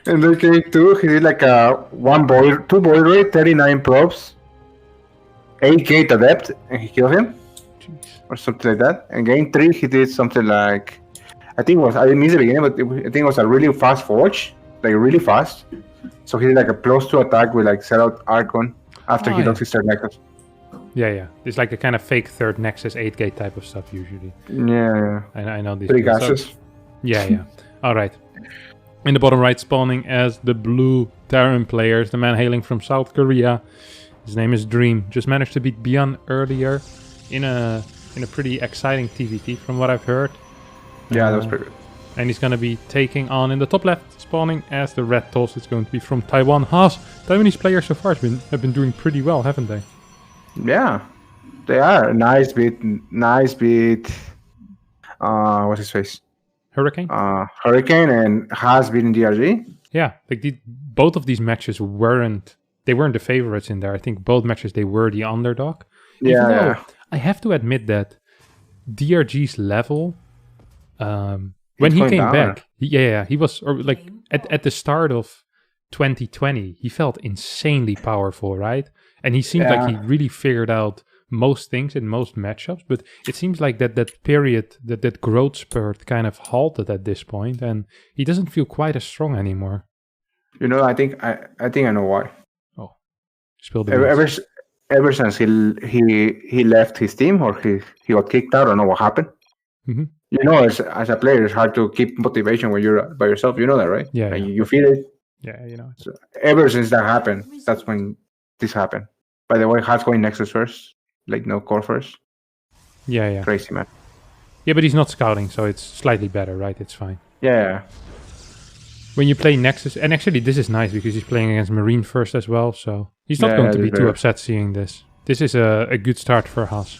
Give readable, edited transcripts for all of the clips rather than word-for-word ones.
And then K2, he did like a two boil rate, 39 probes, 8 adept, and he killed him. Jeez. Or something like that. And game 3, he did something like, I didn't miss the beginning, but I think it was a really fast forge, like really fast. So he did like a +2 attack with like set out Archon after he does his third Nexus. Yeah. It's like a kind of fake third Nexus 8-gate type of stuff usually. Yeah. I know these. 3 gases. Yeah. All right. In the bottom right, spawning as the blue Terran players, the man hailing from South Korea. His name is Dream. Just managed to beat Beyond earlier in a pretty exciting TVT from what I've heard. Yeah, that was pretty good. And he's going to be taking on in the top left, spawning as the red Toss. It's going to be from Taiwan. Haas, Taiwanese players so far have been doing pretty well, haven't they? Yeah, they are. Nice beat. What's his face? Hurricane? Hurricane and Haas beating DRG. Yeah, like both of these matches weren't the favorites in there. I think both matches they were the underdog. Yeah. I have to admit that DRG's level, when he came back, he was like at the start of 2020, he felt insanely powerful, right? And he seemed like he really figured out most things in most matchups, but it seems like that period, that growth spurt kind of halted at this point, and he doesn't feel quite as strong anymore. You know, I think I know why. Oh, spill the ever since he left his team or he got kicked out, I don't know what happened. Mm-hmm. You know, as a player, it's hard to keep motivation when you're by yourself. You know that, right? Yeah. You feel it. Yeah, you know. So ever since that happened, that's when this happened. By the way, Haas going Nexus first, like no core first. Yeah. Crazy, man. Yeah, but he's not scouting, so it's slightly better, right? It's fine. Yeah. When you play Nexus, and actually this is nice because he's playing against Marine first as well, so he's not going to be too upset seeing this. This is a good start for Haas.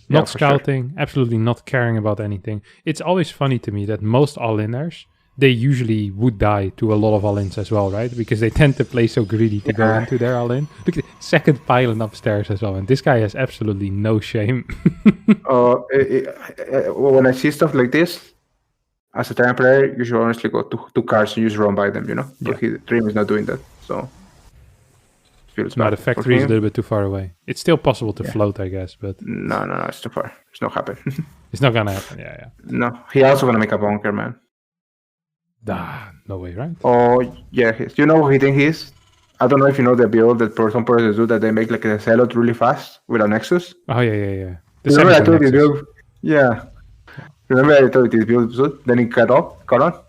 Not scouting, absolutely not caring about anything. It's always funny to me that most all-inners, they usually would die to a lot of all-ins as well, right? Because they tend to play so greedy to go into their all-in. Look at the second pylon upstairs as well, and this guy has absolutely no shame. When I see stuff like this, as a Terran player, you should honestly go to 2 cars and just run by them, you know? But Dream is not doing that, so... No, the factory is a little bit too far away. It's still possible to float, I guess, but... No, it's too far. It's not happen. It's not gonna happen, yeah. No, he also gonna make a bunker, man. No way, right? Oh, yeah. You know what he think he is? I don't know if you know the build that some persons do, that they make like a Zealot really fast with a Nexus. Oh, yeah. Remember I told you this build? Yeah. Remember I told you this build, then he cut on?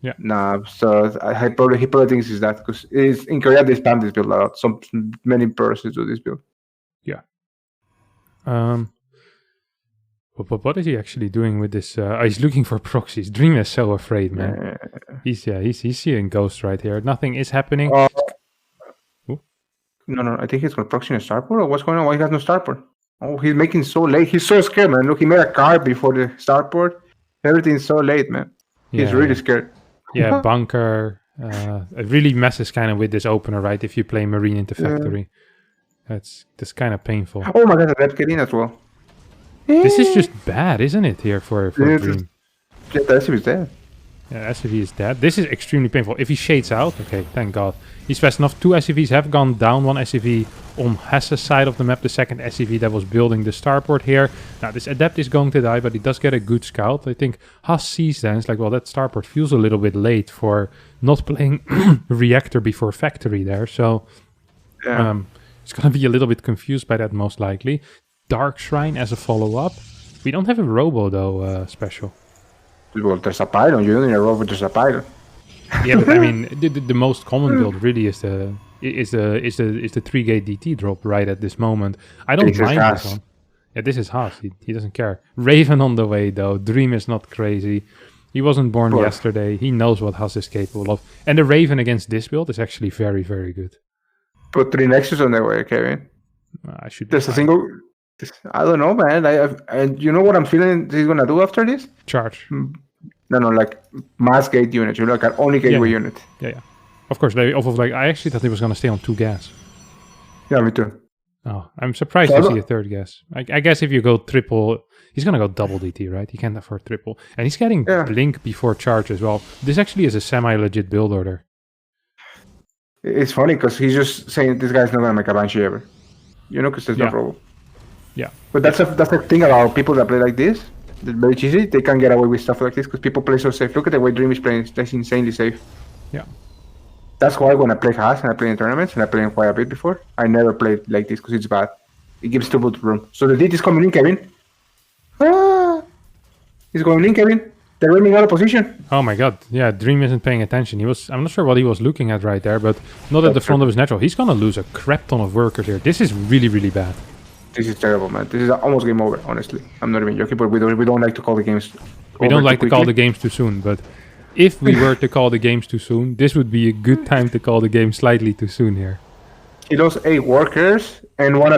Yeah. Nah, so he probably thinks it's that, because in Korea they spam this build a lot. Many persons do this build. Yeah. What is he actually doing with this? He's looking for proxies. Dream is so afraid, man. He's seeing ghosts right here. Nothing is happening. No, I think he's got proxy in a starport, or what's going on? Why he has no starport? Oh, he's making so late. He's so scared, man. Look, he made a car before the starport. Everything's so late, man. He's really scared. Yeah, bunker. It really messes kind of with this opener, right? If you play Marine into factory. That's kind of painful. Oh my god, that's getting as well. This is just bad, isn't it, here for Dream? Yeah, the SCV is dead. Yeah, SCV is dead. This is extremely painful. If he shades out, okay, thank god. He's fast enough. 2 SCVs have gone down. 1 SCV on Hesse's side of the map. The second SCV that was building the starport here. Now, this Adept is going to die, but he does get a good scout. I think Haas sees that. It's like, well, that starport feels a little bit late for not playing Reactor before Factory there. So, he's going to be a little bit confused by that, most likely. Dark Shrine as a follow-up. We don't have a Robo, though, special. Well, there's a pylon. You don't need a Robo, there's a pylon. Yeah, but I mean, the most common build really is the 3-gate DT drop right at this moment. I don't mind this one. Yeah, this is Haas. He doesn't care. Raven on the way, though. Dream is not crazy. He wasn't born yesterday. He knows what Haas is capable of. And the Raven against this build is actually very, very good. Put 3 Nexus on their way, Kevin. I should. There's a single... I don't know, man. You know what I'm feeling he's gonna do after this? Charge. No, like mass gate unit. You know, like an only gateway unit. Yeah. Of course, I actually thought he was gonna stay on 2 gas. Yeah, me too. Oh, I'm surprised So I to don't- see a third guess. I guess if you go triple, he's gonna go double DT, right? He can't afford triple, and he's getting Yeah. blink before charge as well. This actually is a semi-legit build order. It's funny because he's just saying this guy's not gonna make a Banshee ever. You know, because there's Yeah. no robo. Yeah. But that's the thing about people that play like this. They're very cheesy. They can get away with stuff like this because people play so safe. Look at the way Dream is playing. That's insanely safe. Yeah. That's why when I play Haas and I play in tournaments and I play in quite a bit before, I never played like this because it's bad. It gives too much room. So the DT is coming in, Kevin. Ah! He's going in, Kevin. They're running out of position. Oh my god. Yeah, Dream isn't paying attention. I'm not sure what he was looking at right there, but not at the front of his natural. He's gonna lose a crap ton of workers here. This is really, really bad. This is terrible, man. This is almost game over, honestly. I'm not even joking, but we don't like to call the games We over don't too like to call the quickly. games too soon, but if we were to call the games too soon, this would be a good time to call the game slightly too soon here. He lost 8 workers, and one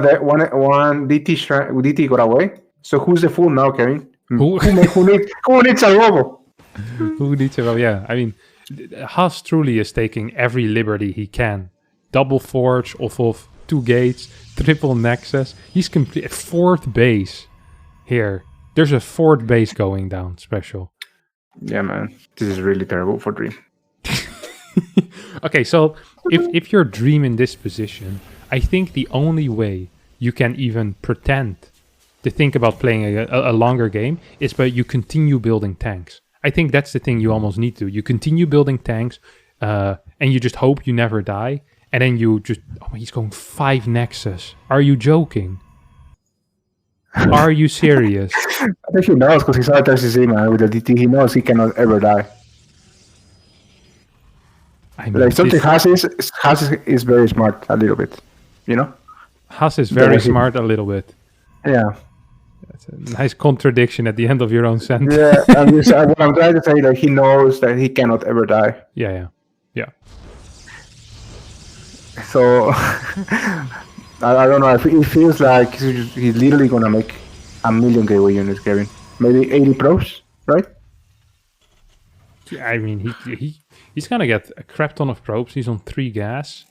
DT got away. So who's the fool now, Kevin? Who- Who needs a robo? Who needs it? Well, yeah. I mean, Haas truly is taking every liberty he can. Double forge off of 2 gates, triple nexus. He's complete 4th base here. There's a 4th base going down special. Yeah, man. This is really terrible for Dream. Okay, so if you're Dream in this position, I think the only way you can even pretend to think about playing a longer game is by you continue building tanks. I think that's the thing you almost need to. You continue building tanks, and you just hope you never die. And then you just... Oh, he's going 5 Nexus. Are you joking? Are you serious? I think he knows because he saw it SC, man, with the DT. He knows he cannot ever die. I mean, Like something this- Haas is very smart a little bit, you know? Haas is very Yeah, he- smart a little bit. Yeah. That's a nice contradiction at the end of your own sentence. Yeah, what I'm trying to say that he knows that he cannot ever die. Yeah. So I don't know. It feels like he's literally gonna make a million gateway units, Kevin. Maybe 80 pros, right? I mean, he's gonna get a crap ton of probes. He's on 3 gas.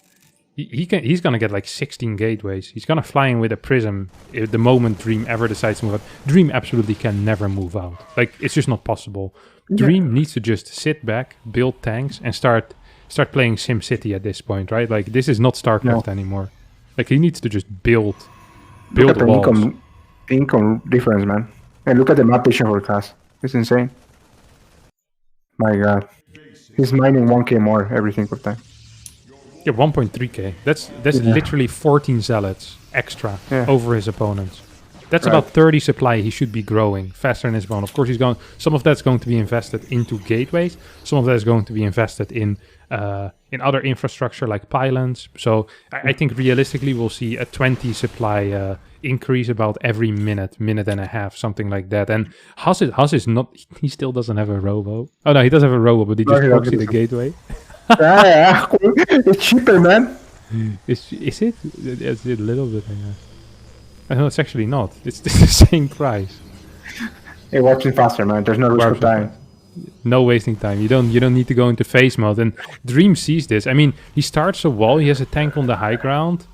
He's gonna get like 16 gateways. He's gonna fly in with a prism the moment Dream ever decides to move out. Dream absolutely can never move out. Like, it's just not possible. Dream needs to just sit back, build tanks, and start playing SimCity at this point, right? Like, this is not StarCraft anymore. Like, he needs to just build Look at the walls. income difference, man. And look at the map vision forecast. It's insane. My God, he's mining 1k more every single time. Yeah, 1.3k. That's literally 14 zealots extra over his opponents. That's about 30 supply he should be growing faster than his opponent. Of course, some of that's going to be invested into gateways. Some of that is going to be invested in other infrastructure like pylons. So I think realistically we'll see a 20 supply increase about every minute and a half, something like that. And Haas is not. He still doesn't have a robo. Oh no, he does have a robo, but he just proxy the gateway. Yeah, it's cheaper, man. Is it? It's a little bit, I guess. No, it's actually not. It's the same price. Hey, watching faster, man. There's no risk of dying. No wasting time. You don't need to go into phase mode. And Dream sees this. I mean, he starts a wall. He has a tank on the high ground.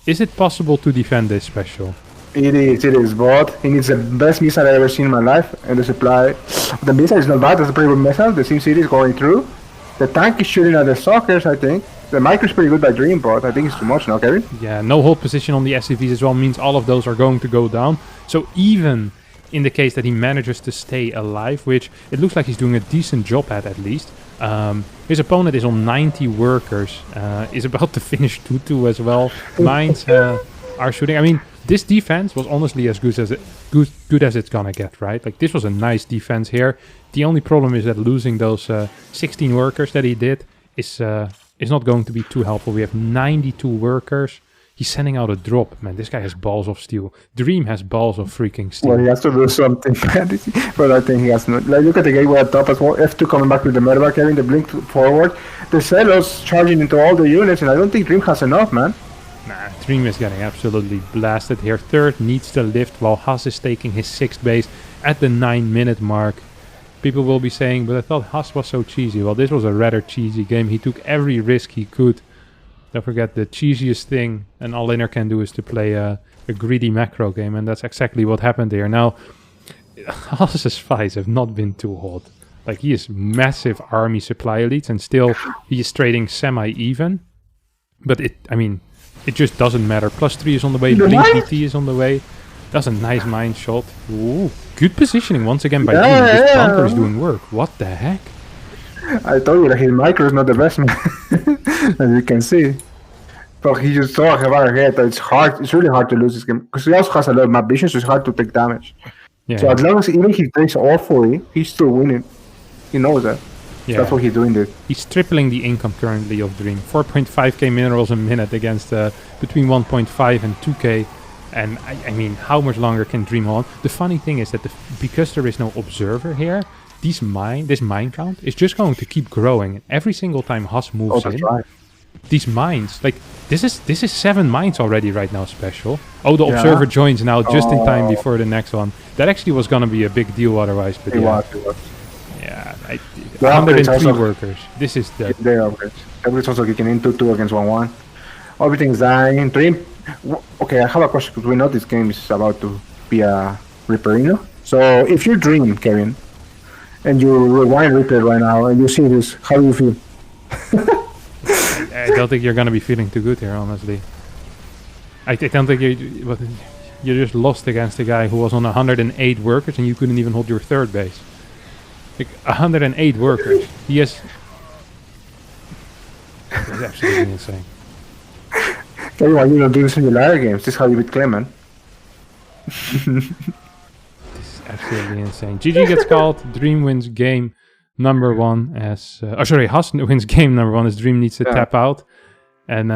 Is it possible to defend this special? It is, but he needs the best missile I've ever seen in my life, and the supply. The missile is not bad. That's a pretty good missile. The SimCity is going through. The tank is shooting at the stalkers, I think. The micro is pretty good by Dream, but I think it's too much now, Kevin. Yeah, no hold position on the SCVs as well means all of those are going to go down. So even in the case that he manages to stay alive, which it looks like he's doing a decent job at least, his opponent is on 90 workers, is about to finish 2-2 as well. Mines are shooting. I mean, this defense was honestly as good as it's gonna get, right? Like, this was a nice defense here. The only problem is that losing those 16 workers that he did is not going to be too helpful. We have 92 workers. He's sending out a drop. Man, this guy has balls of steel. Dream has balls of freaking steel. Well, he has to do something, but I think he has not. Like, look at the gateway at top as well. F2 coming back with the medevac, having the blink forward. The Celos charging into all the units, and I don't think Dream has enough, man. Nah, Dream is getting absolutely blasted here. Third needs to lift while Haas is taking his 6th base at the 9-minute mark. People will be saying, but I thought Haas was so cheesy. Well, this was a rather cheesy game. He took every risk he could Don't forget the cheesiest thing an all-inner can do is to play a greedy macro game, and that's exactly what happened here. Now, Haas's fights have not been too hot. Like, he is massive army supply elites, and still he is trading semi-even. But it just doesn't matter. +3 is on the way, Blink PT is on the way. That's a nice mine shot. Ooh, good positioning once again by Demon. This bunker is doing work. What the heck? I told you that his micro is not the best, man. As you can see. But he just saw Guevara ahead. It's really hard to lose this game. Because he also has a lot of map vision, so it's hard to take damage. Yeah. So as long as even he takes all 40, he's still winning. He knows that. Yeah. That's what he's doing this. He's tripling the income currently of Dream. 4.5k minerals a minute against between 1.5 and 2k. And I mean, how much longer can Dream hold on? The funny thing is that because there is no observer here, this mine count is just going to keep growing. And every single time Haas moves in, right. these mines, like this is 7 mines already right now special. Oh, the observer joins now just in time before the next one. That actually was gonna be a big deal otherwise, but It was. yeah, 103 103 workers. This is the They are upgrades. Everybody's also kicking in 2-2 against 1-1. Everything's dying. Dream. Okay, I have a question because we know this game is about to be a Reaperino. So if you Dream, Kevin, and you rewind replay right now and you see this, how do you feel? I don't think you're gonna be feeling too good here, honestly. I don't think you just lost against a guy who was on 108 workers and you couldn't even hold your third base. Like 108 workers. It's absolutely insane. Kevin, why you don't do this in your ladder games? This is how you beat Clement. This is absolutely insane. GG gets called. Dream wins game number 1 as... Haas wins game number 1 as Dream needs to tap out. And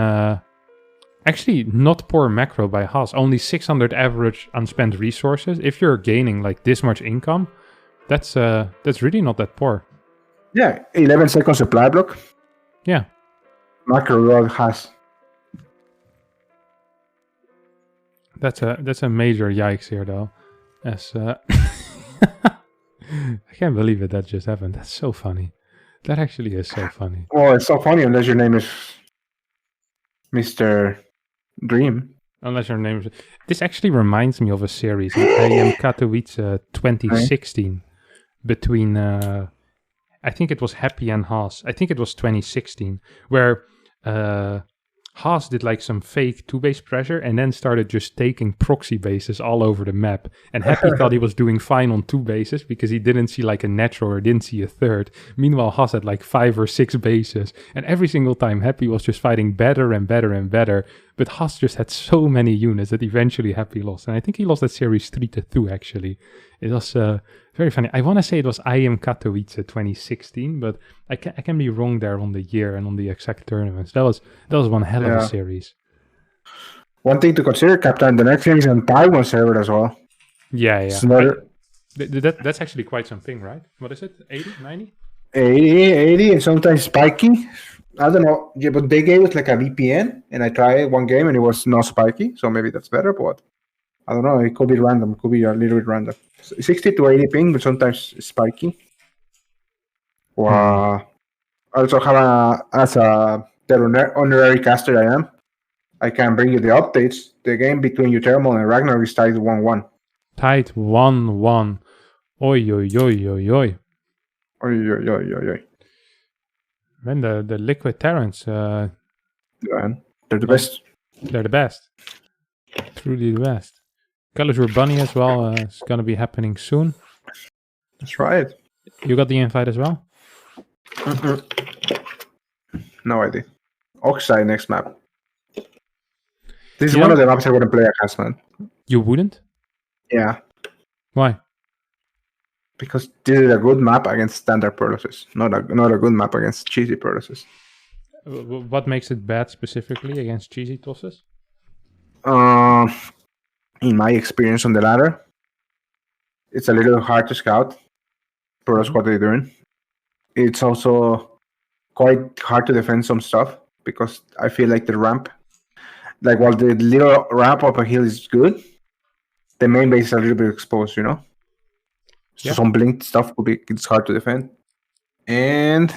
actually, not poor macro by Haas. Only 600 average unspent resources. If you're gaining like this much income, that's really not that poor. Yeah, 11 seconds supply block. Yeah. Macro rod Haas. That's a major yikes here, though. As I can't believe that just happened. That's so funny. That actually is so funny. Well, it's so funny unless your name is Mr. Dream. Unless your name is... This actually reminds me of a series in IEM Katowice 2016 between... I think it was Happy and Haas. I think it was 2016 where... Haas did like some fake 2-base pressure and then started just taking proxy bases all over the map. And Happy thought he was doing fine on 2 bases because he didn't see like a natural or didn't see a third. Meanwhile, Haas had like 5 or 6 bases. And every single time Happy was just fighting better and better and better. But Haas just had so many units that eventually Happy lost. And I think he lost that series 3-2 actually. It was very funny. I want to say it was IEM Katowice 2016, but I can be wrong there on the year and on the exact tournaments. That was one hell of a series. One thing to consider, Captain, the next game is on Taiwan server as well. Yeah. That's actually quite something, right? What is it? 80, 90? 80, and sometimes spiky. I don't know. Yeah, but they gave us like a VPN, and I tried one game, and it was not spiky, so maybe that's better, but I don't know. It could be random. It could be a little bit random. 60 to 80 ping, but sometimes it's spiky. I also have the honorary caster I am. I can bring you the updates. The game between Utermal and Ragnar is tied 1-1. Tied 1-1. Oi, oi, oi, oi, oi. Oi, oi, oi, oi, oi. Man, the Liquid Terrans... yeah, they're the best. They're the best. Truly the best. Kalijur Bunny as well is going to be happening soon. That's right. You got the invite as well? No idea. Oxide next map. This is one of the maps I wouldn't play against, man. You wouldn't? Yeah. Why? Because this is a good map against standard Perluses, not a good map against cheesy Perluses. What makes it bad specifically against cheesy tosses? In my experience on the ladder, it's a little hard to scout. Perlus what they're doing. It's also quite hard to defend some stuff because I feel like the ramp, like while the little ramp up a hill is good, the main base is a little bit exposed, you know? So some blinked stuff it's hard to defend. And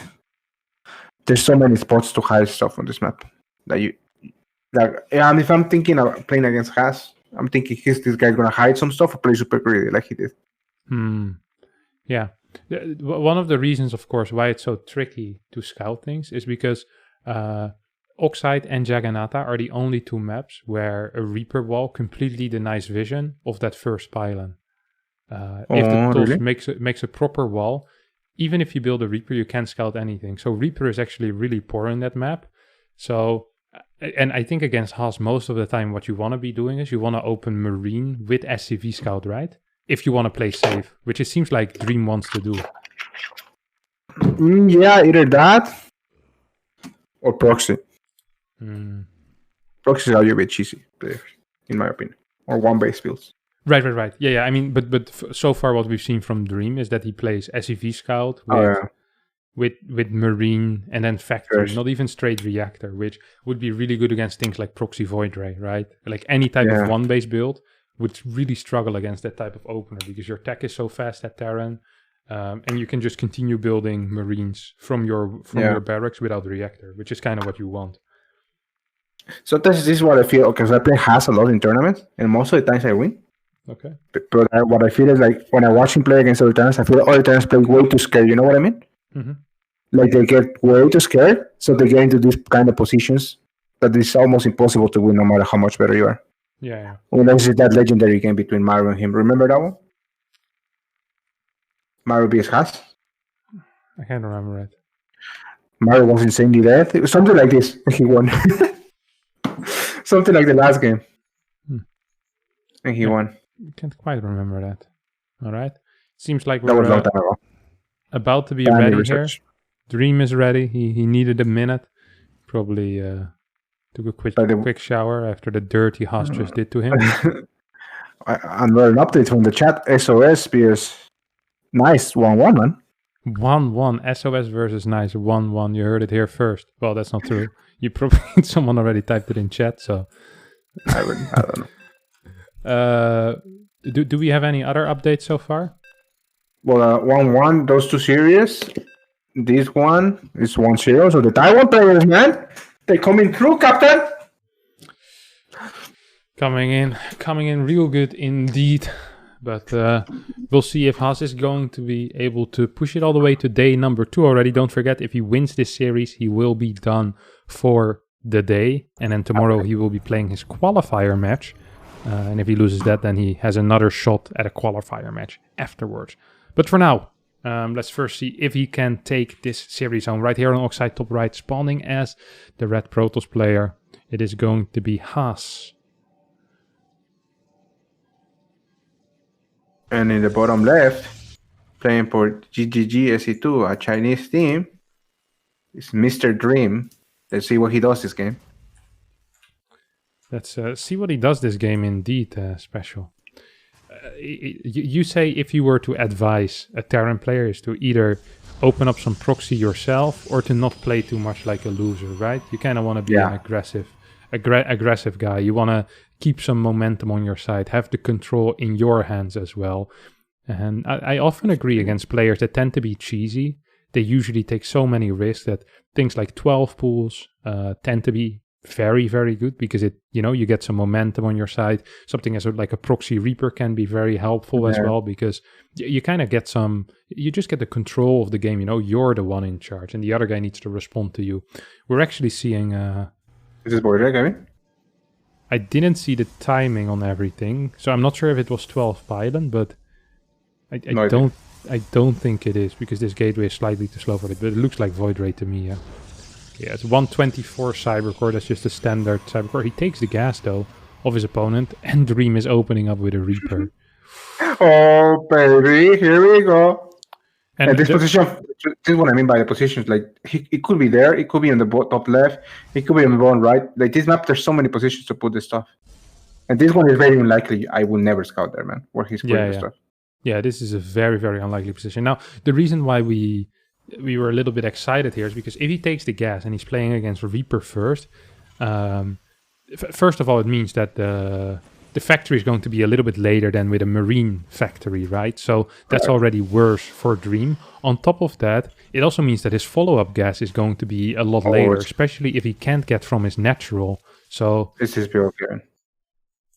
there's so many spots to hide stuff on this map. That you like, and if I'm thinking of playing against Haas, I'm thinking this guy's gonna hide some stuff or play super greedy like he did. Yeah. One of the reasons, of course, why it's so tricky to scout things is because Oxide and Jagannatha are the only two maps where a Reaper wall completely denies vision of that first pylon. If the TOS really? makes a proper wall, even if you build a Reaper, you can't scout anything. So Reaper is actually really poor in that map. So, and I think against Haas, most of the time what you want to be doing is you want to open Marine with SCV scout, right? If you want to play safe, which it seems like Dream wants to do. Yeah, either that or Proxy. Proxy is a little bit cheesy players, in my opinion, or one base builds. Right. Yeah. I mean, but so far what we've seen from Dream is that he plays SCV scout with Marine and then Factory, not even straight Reactor, which would be really good against things like Proxy Void Ray, right? Like any type of one base build would really struggle against that type of opener because your tech is so fast at Terran, and you can just continue building Marines from your barracks without Reactor, which is kind of what you want. So this is what I feel, because I play Haas a lot in tournaments, and most of the times I win. Okay. But what I feel is like when I watch him play against other Terrans, I feel other Terrans play way too scared. You know what I mean? Mm-hmm. Like they get way too scared, so they get into these kind of positions that it's almost impossible to win no matter how much better you are. Yeah. Unless it's that legendary game between Mario and him. Remember that one? Mario vs. Haas? I can't remember it. Mario was insanely dead. It was something like this. He won. Something like the last game. And he won. I can't quite remember that. All right. Seems like that was a long time ago. About to be ready here. Dream is ready. He needed a minute. Probably took a quick shower after the dirty Haas just did to him. Another update from the chat. SOS vs. Nice 1-1, man. 1-1. SOS versus Nice 1-1. You heard it here first. Well, that's not true. You probably someone already typed it in chat, so I don't know. Do we have any other updates so far? Well, 1-1, those two series. This one is 1-0. So the Taiwan players, man, they coming through, Captain. Coming in real good indeed. But we'll see if Haas is going to be able to push it all the way to day number 2 already. Don't forget, if he wins this series, he will be done for the day. And then tomorrow he will be playing his qualifier match. And if he loses that, then he has another shot at a qualifier match afterwards. But for now, let's first see if he can take this series home. Right here on Oxide top right, spawning as the red Protoss player. It is going to be Haas. And in the bottom left, playing for GGG SC2, a Chinese team, is Mr. Dream. Let's see what he does this game. Let's see what he does this game indeed, Special. You say if you were to advise a Terran player is to either open up some proxy yourself or to not play too much like a loser, right? You kind of want to be an aggressive guy. You want to keep some momentum on your side, have the control in your hands as well. And I often agree against players that tend to be cheesy. They usually take so many risks that things like 12 pools tend to be very, very good because you get some momentum on your side. Something as like a proxy Reaper can be very helpful as well because you kind of get you just get the control of the game. You're the one in charge and the other guy needs to respond to you. We're actually seeing... Is this Boyer gaming? I didn't see the timing on everything, so I'm not sure if it was 12 pylon, but I don't think it is because this gateway is slightly too slow for it, but it looks like Void Ray to me, Yeah, it's 124 Cybercore, that's just a standard Cybercore. He takes the gas, though, of his opponent, and Dream is opening up with a Reaper. Oh, baby, here we go. And this position, this is what I mean by the positions. Like, it could be there, it could be on the top left, it could be on the bottom right. Like, this map, there's so many positions to put this stuff. And this one is very unlikely. I will never scout there, man, where he's putting the stuff. Yeah, this is a very, very unlikely position. Now, the reason why we were a little bit excited here is because if he takes the gas and he's playing against Reaper first, first of all, it means that the factory is going to be a little bit later than with a marine factory, right? So that's already worse for Dream. On top of that, it also means that his follow-up gas is going to be a lot later, especially if he can't get from his natural. So this is build here.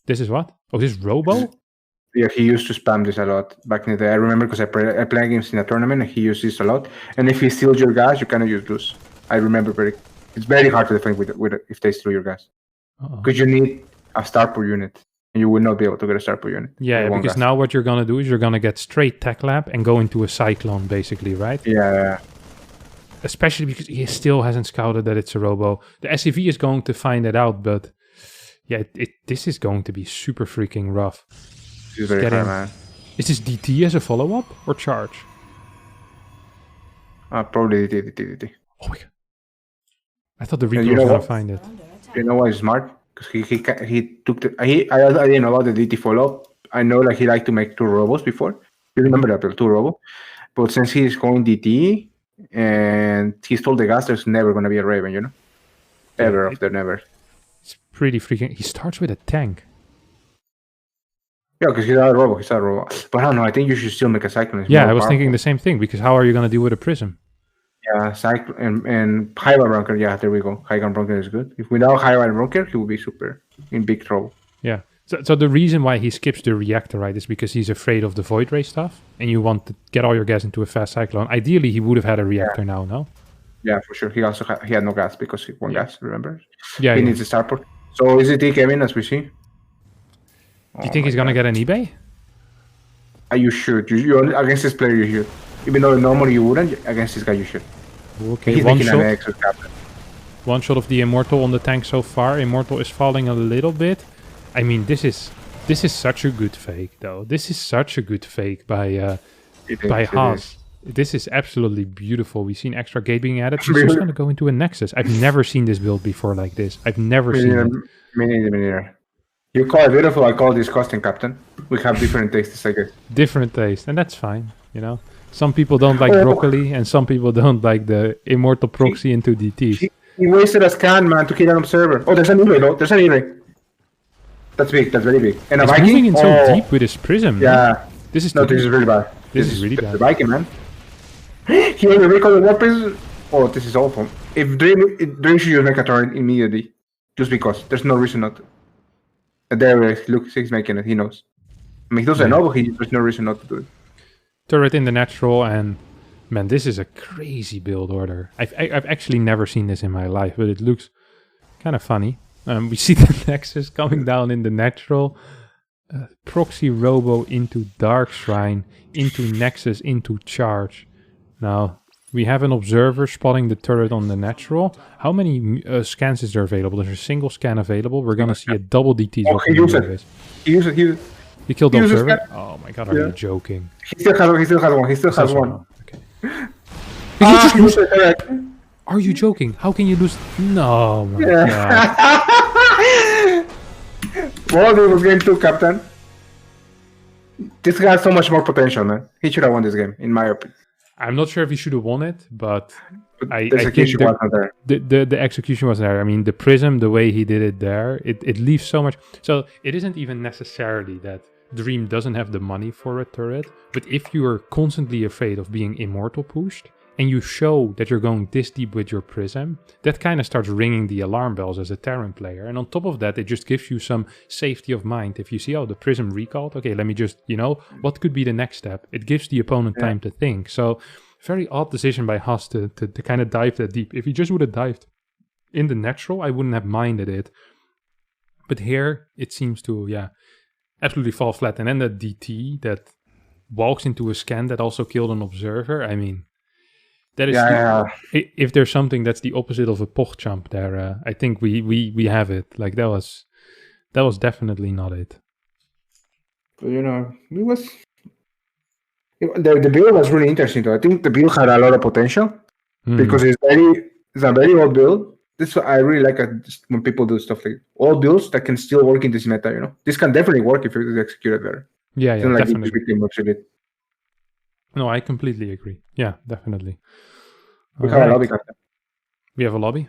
This is what? Oh, this is Robo? Yeah, he used to spam this a lot back in the day. I remember because I played against in a tournament and he used this a lot. And if he steals your gas, you cannot use this. I remember it's very hard to defend with if they steal your gas. Because you need a starport unit. And you will not be able to get a starport unit. Yeah, because now what you're going to do is you're going to get straight Tech Lab and go into a Cyclone, basically, right? Yeah. Especially because he still hasn't scouted that it's a Robo. The SCV is going to find it out, but yeah, this is going to be super freaking rough. This is very hard, man. Is this DT as a follow-up or charge? Probably DT. Oh my god. I thought the Reaper was going to find it. You know why he's smart? Because he took the... I didn't know about the DT follow-up. I know like he liked to make 2 Robos before. You remember that, 2 Robo? But since he's going DT and he stole the gas, there's never going to be a Raven, you know? Ever after never. It's pretty freaking... He starts with a tank. Yeah, because he's not a Robo. But I don't know, I think you should still make a Cyclone. Yeah, I was thinking the same thing, because how are you going to deal with a Prism? Yeah, Cyclone and Highwire Bronker. Yeah, there we go. Highwire Bronker is good. If without Highwire Bronker, he will be super in big trouble. Yeah. So the reason why he skips the reactor, right, is because he's afraid of the Void Ray stuff, and you want to get all your gas into a fast Cyclone. Ideally, he would have had a reactor now, no? Yeah, for sure. He also he had no gas because he won gas, remember? Yeah, he needs a starport. So is it Kevin, as we see? Do you think he's going to get an eBay? You should. You against this player, you should. Even though normally you wouldn't, against this guy you should. Okay, he's one making shot. an X with Captain. One shot of the Immortal on the tank so far. Immortal is falling a little bit. I mean, this is such a good fake, though. This is such a good fake by Haas. This is absolutely beautiful. We've seen extra gate being added. He's just going to go into a Nexus. I've never seen this build before like this. I've never seen it. Me neither. You call it beautiful, I call it disgusting, Captain. We have different tastes, I guess. Different taste, and that's fine, you know. Some people don't like broccoli, and some people don't like the Immortal proxy into DTs. He wasted a scan, man, to kill an observer. Oh, there's an E-ray, though. There's an E-ray. That's big. That's very big. And a Viking? Moving in so deep with his Prism. Yeah. This is really bad. This is really bad. The Viking, man. He only recalled the warp prism. Oh, this is awful. If Dream should use Mechaturn immediately. Just because. There's no reason not to. There, look, he's making it. He knows. I mean, he doesn't know, but there's no reason not to do it. Turret in the natural, and man, this is a crazy build order. I've actually never seen this in my life, but it looks kind of funny. We see the Nexus coming down in the natural. Proxy Robo into Dark Shrine, into Nexus, into Charge. Now, we have an observer spotting the turret on the natural. How many scans is there available? There's a single scan available. We're going to see a double DT. Oh, he used it. He killed the observer? Oh my god, are you joking? He still has one. Okay. Are you joking? How can you lose? No, my god. Well, it was game 2, Captain. This guy has so much more potential, man. He should have won this game, in my opinion. I'm not sure if he should have won it, but I think the execution was there. I mean, the Prism, the way he did it there, it leaves so much. So it isn't even necessarily that Dream doesn't have the money for a turret, but if you are constantly afraid of being Immortal pushed, and you show that you're going this deep with your Prism, that kind of starts ringing the alarm bells as a Terran player. And on top of that, it just gives you some safety of mind. If you see, oh, the Prism recalled, okay, let me just, what could be the next step? It gives the opponent time to think. So, very odd decision by Haas to kind of dive that deep. If he just would have dived in the natural, I wouldn't have minded it. But here, it seems to, absolutely fall flat. And then the DT that walks into a scan that also killed an observer, I mean... That is if there's something that's the opposite of a PogChamp there, I think we have it. Like that was definitely not it. But it was the build was really interesting though. I think the build had a lot of potential because it's a very old build. This I really like when people do stuff like old builds that can still work in this meta. This can definitely work if it's executed better. Yeah, definitely. Like no, I completely agree. Yeah, definitely. We have a lobby, Captain. We have a lobby?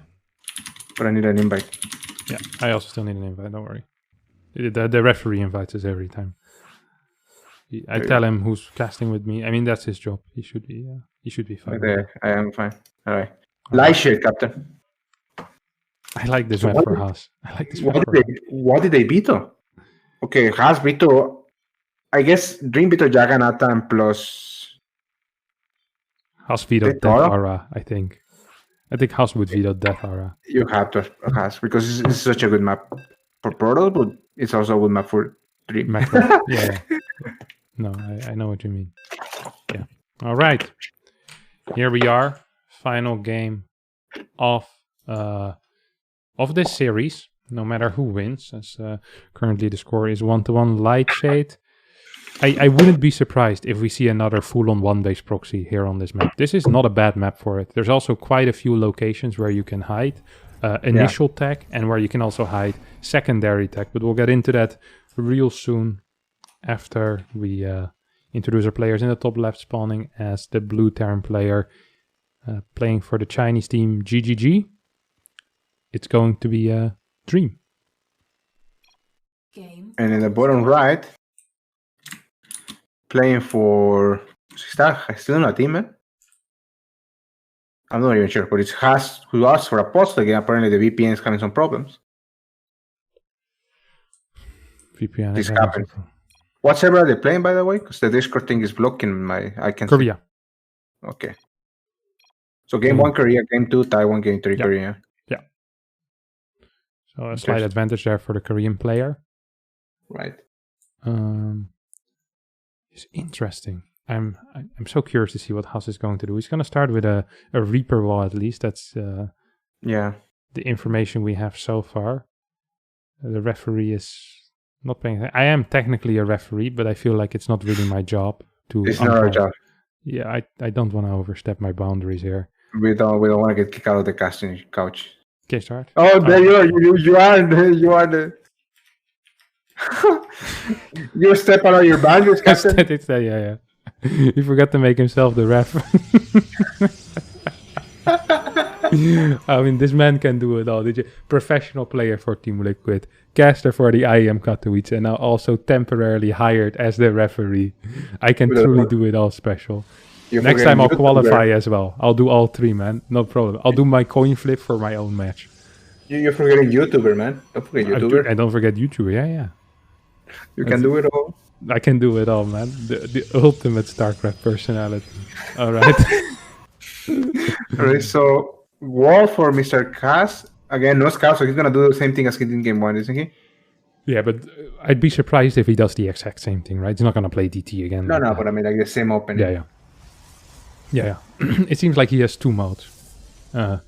But I need an invite. Yeah, I also still need an invite, don't worry. The referee invites us every time. I tell him who's casting with me. I mean, that's his job. He should be fine. Okay, I am fine. All right. Light shade, Captain. I like this map for Haas. I like this map what did they veto? Okay, Haas veto, I guess Dream veto Jagannathan plus... Haas vetoed Death Aura, I think. I think Haas would veto Death Aura. You have to Haas, because it's such a good map for Protoss, but it's also a good map for Dream. Yeah. No, I know what you mean. Yeah. All right. Here we are. Final game of this series. No matter who wins, as currently the score is 1-1 Light Shade. I wouldn't be surprised if we see another full-on one-base proxy here on this map. This is not a bad map for it. There's also quite a few locations where you can hide initial tech and where you can also hide secondary tech. But we'll get into that real soon after we introduce our players in the top left, spawning as the blue Terran player playing for the Chinese team GGG. It's going to be a Dream. And in the bottom right, playing for... Still not a team, man? I'm not even sure, but it's Haas who asked for a post again. Apparently the VPN is having some problems. VPN this happened. What server are they playing, by the way? Because the Discord thing is blocking my... I can Korea. See. Okay. So game 1 Korea, game 2 Taiwan, game 3 Korea. Yeah. So a slight advantage there for the Korean player. Right. It's interesting. I'm so curious to see what Haas is going to do. He's going to start with a Reaper wall at least. That's the information we have so far. The referee is not paying attention. I am technically a referee, but I feel like it's not really my job to. It's not our job. Yeah, I don't want to overstep my boundaries here. We don't want to get kicked out of the casting couch. Okay, start. Oh, there you are. You are the. You step out of your boundaries, Captain. Yeah. He forgot to make himself the ref. I mean, this man can do it all. Professional player for Team Liquid, caster for the IEM Katowice, and now also temporarily hired as the referee. I can truly do it all special. Next time I'll qualify as well. I'll do all three, man. No problem. I'll do my coin flip for my own match. You're forgetting YouTuber, man. Don't forget YouTuber. I don't forget YouTuber. Yeah. You can do it all. I can do it all, man. The ultimate StarCraft personality. All right. All right. So wall for Mr. Cass. Again, no scout, so he's gonna do the same thing as he did in game 1, isn't he? Yeah, but I'd be surprised if he does the exact same thing, right? He's not gonna play DT again. No, but I mean like the same opening. Yeah. It seems like he has two modes: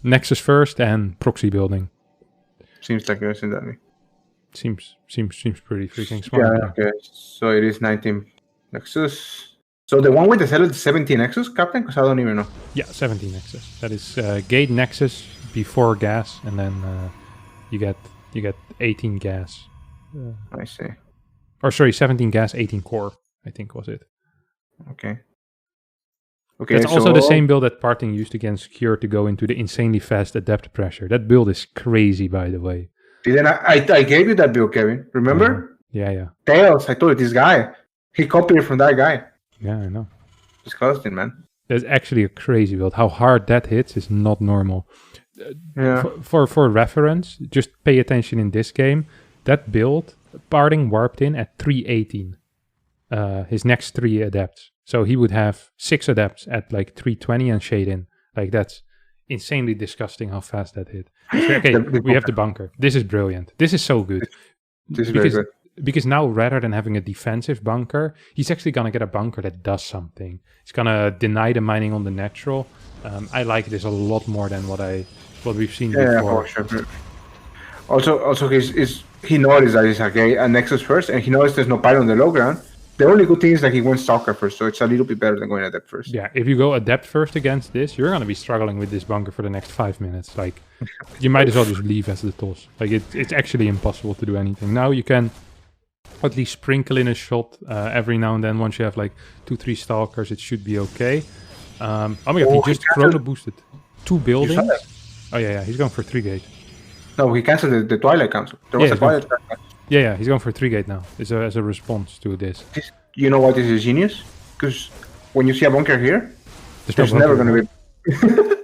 Nexus first and proxy building. Seems like it in that way. Seems pretty freaking smart. Yeah, okay. So it is 19 Nexus. So the one with the 17 Nexus, Captain? Because I don't even know. Yeah, 17 Nexus. That is gate Nexus before gas, and then you get 18 gas. I see. Or sorry, 17 gas, 18 core, I think was it. Okay. It's also the same build that Parting used against Secure to go into the insanely fast adept pressure. That build is crazy, by the way. Didn't I gave you that build, Kevin. Remember? Yeah. Tails, I told you, this guy. He copied it from that guy. Yeah, I know. Disgusting, man. That's actually a crazy build. How hard that hits is not normal. Yeah. For reference, just pay attention in this game. That build, Parting warped in at 318. His next 3 adepts. So he would have 6 adepts at like 320 and shade in. Like that's insanely disgusting how fast that hit. So, okay, we have the bunker. This is brilliant. This is so good. This is very good. Because now rather than having a defensive bunker, he's actually going to get a bunker that does something. He's going to deny the mining on the natural. I like this a lot more than what we've seen before. Yeah, for sure. Also, he noticed that it's a Nexus first, and he knows there's no pilot on the low ground. The only good thing is that he went Stalker first, so it's a little bit better than going Adept first. Yeah, if you go Adept first against this, you're going to be struggling with this bunker for the next 5 minutes. Like, you might as well just leave as the toss. Like, it's actually impossible to do anything. Now you can at least sprinkle in a shot every now and then. Once you have like 2-3 Stalkers, it should be okay. Oh my god, he just chrono boosted 2 buildings. Oh yeah, he's going for 3 gate. No, he cancelled the Twilight Council. There was a Twilight Council. Yeah, he's going for 3 gate now. As a response to this. You know what is genius? Because when you see a bunker here, there's no never bunker, going to be.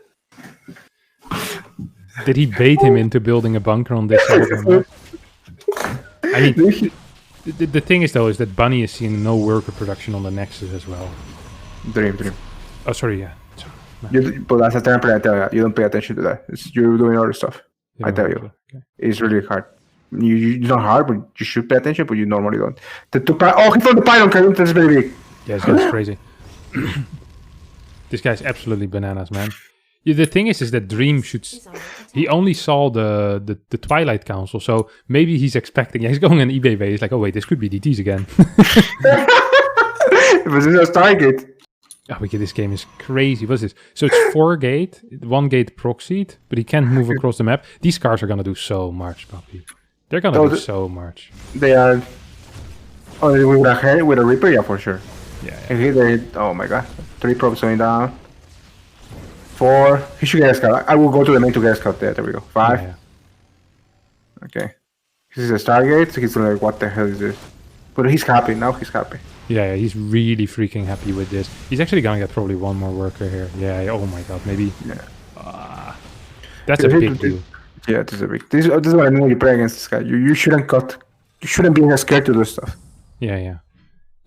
Did he bait him into building a bunker on this side of the map? I mean, the thing is though, is that Bunny is seeing no worker production on the Nexus as well. Dream. Oh, sorry, yeah. Sorry. But that's a template, I tell you. You don't pay attention to that. You're doing other stuff. I tell you. Okay. It's really hard. It's not hard, but you should pay attention, but you normally don't. He found the pylon, Karim. That's very big. Yeah, this guy's crazy. This guy's absolutely bananas, man. Yeah, the thing is that Dream should... He only saw the Twilight Council, so maybe he's expecting... Yeah, he's going on eBay base. He's like, oh wait, this could be DTs again. But this is a Stargate. Oh, okay, this game is crazy. What's this? So it's 4 gate, 1 gate proxied, but he can't move across the map. These cars are gonna do so much, puppy. They're gonna do so much. They are... Oh, with a Reaper? Yeah, for sure. Yeah. Oh my god. 3 probes going down. 4. He should get a scout. I will go to the main to get a scout there. There we go. 5. Yeah. Okay. This is a Stargate, so he's like, what the hell is this? But he's happy. Now he's happy. Yeah, he's really freaking happy with this. He's actually gonna get probably 1 more worker here. Yeah, oh my god, maybe. Yeah. That's a big deal. Yeah, this is a big. This is what I mean when you play against this guy. You shouldn't cut. You shouldn't be scared to do stuff. Yeah,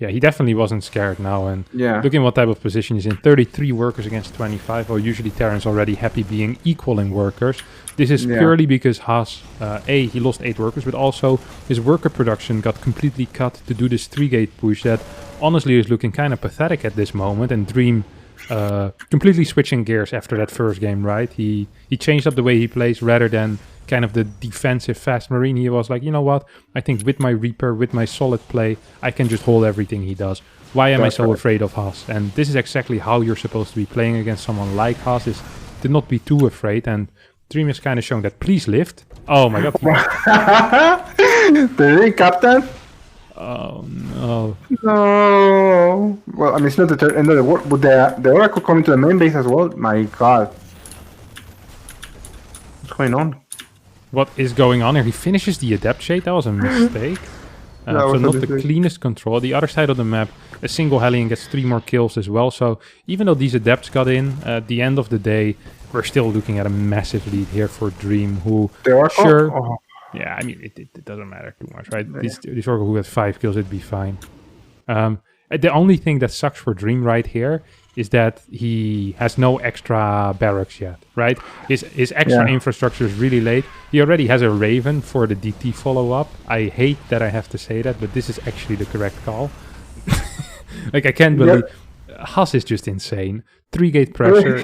he definitely wasn't scared now. And look at what type of position he's in. 33 workers against 25. Well, usually Terran's already happy being equal in workers. This is purely because Haas, he lost 8 workers, but also his worker production got completely cut to do this 3-gate push that honestly is looking kind of pathetic at this moment. And Dream completely switching gears after that first game, right? He changed up the way he plays rather than kind of the defensive fast marine. He was like, you know what, I think with my Reaper, with my solid play, I can just hold everything he does. Why am I so afraid of Haas? And this is exactly how you're supposed to be playing against someone like Haas, is to not be too afraid. And Dream is kind of showing that. Please lift. Oh my god. The ring, Captain. Oh no. No. Well, I mean, it's not the end of the world, but the Oracle coming to the main base as well. My god. What's going on? What is going on here? He finishes the Adept Shade. That was a mistake. So not the cleanest control. The other side of the map, a single Hellion gets 3 more kills as well. So even though these Adepts got in, at the end of the day, we're still looking at a massive lead here for Dream, who yeah, I mean, it doesn't matter too much, right? Yeah. These Oracle who had 5 kills, it'd be fine. The only thing that sucks for Dream right here is that he has no extra barracks yet, right? His extra infrastructure is really late. He already has a Raven for the DT follow-up. I hate that I have to say that, but this is actually the correct call. Like, I can't believe... Haas is just insane. 3-gate pressure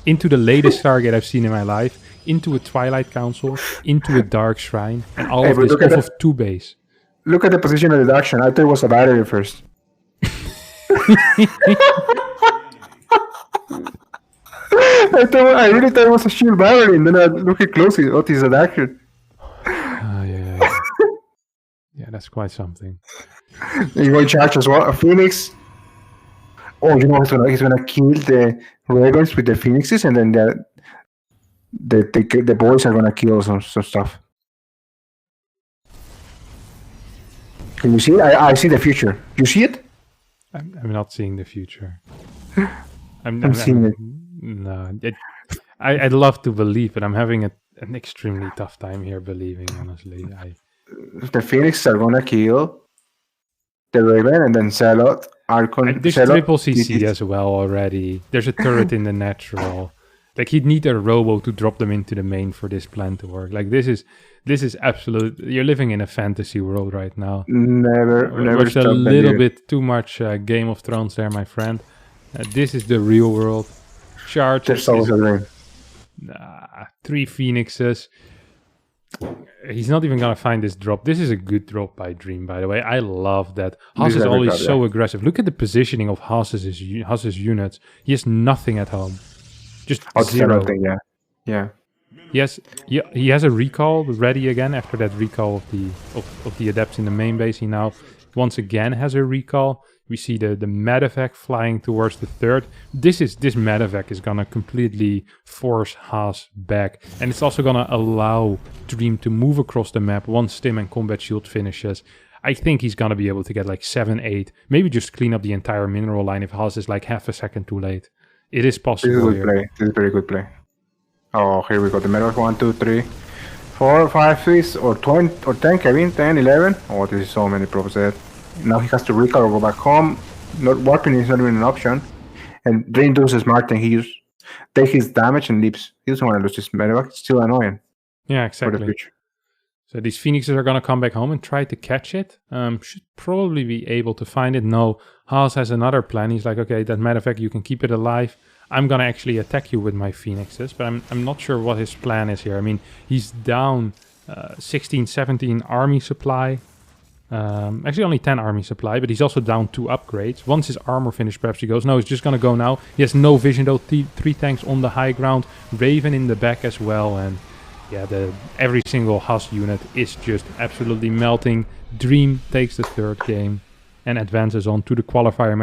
into the latest target I've seen in my life, into a Twilight Council, into a Dark Shrine, and all of this off of 2 base. Look at the position of the Dark Shrine. I thought it was a battery first. I really thought it was a shield battery, and then I looked closely. Oh, it is an action. Yeah, that's quite something. You're going to charge as well. A Phoenix. Oh, you know he's gonna kill the Ravens with the Phoenixes, and then the boys are gonna kill some stuff. Can you see it? I see the future. You see it? I'm not seeing the future. I'm seeing it. No, I'd love to believe, but I'm having an extremely tough time here believing, honestly. The Phoenix are gonna kill the Raven, and then Zealot, Archon. There's triple CC as well already. There's a turret in the natural. Like, he'd need a robo to drop them into the main for this plan to work. Like, this is absolute. You're living in a fantasy world right now. Never. There's a little bit too much Game of Thrones there, my friend. This is the real world. Charge. 3 Phoenixes. He's not even gonna find this drop. This is a good drop by Dream, by the way. I love that. Haas is always so aggressive. Look at the positioning of Haas's units. He has nothing at home. Just 0. Yeah. He has a recall ready again after that recall of the Adepts in the main base. He now once again has a recall. We see the medevac flying towards the third. This medevac is gonna completely force Haas back, and it's also gonna allow Dream to move across the map once Stim and Combat Shield finishes. I think he's gonna be able to get like 7, 8, maybe just clean up the entire mineral line if Haas is like half a second too late. It is possible. This is a good here. play. This is a very good play. Oh, here we go. The medevac 1, 2, 3, 4, 5, 6, or 20, or 10, Kevin, 10, 11. Oh, this is so many probes dead. Now he has to recall or go back home. Not warping is not even an option. And Dream does a smart thing. He just takes his damage and leaves. He doesn't want to lose his medevac. It's still annoying Yeah, for the exactly. future. So these Phoenixes are going to come back home and try to catch it. Should probably be able to find it. No, Haas has another plan. He's like, okay, that medevac, you can keep it alive. I'm going to actually attack you with my Phoenixes. But I'm not sure what his plan is here. I mean, he's down 16, 17 army supply. Actually only 10 army supply, but he's also down 2 upgrades. Once his armor finished, perhaps he goes. No, he's just going to go now. He has no vision though. 3 tanks on the high ground. Raven in the back as well. And yeah, every single Haas unit is just absolutely melting. Dream takes the third game and advances on to the qualifier match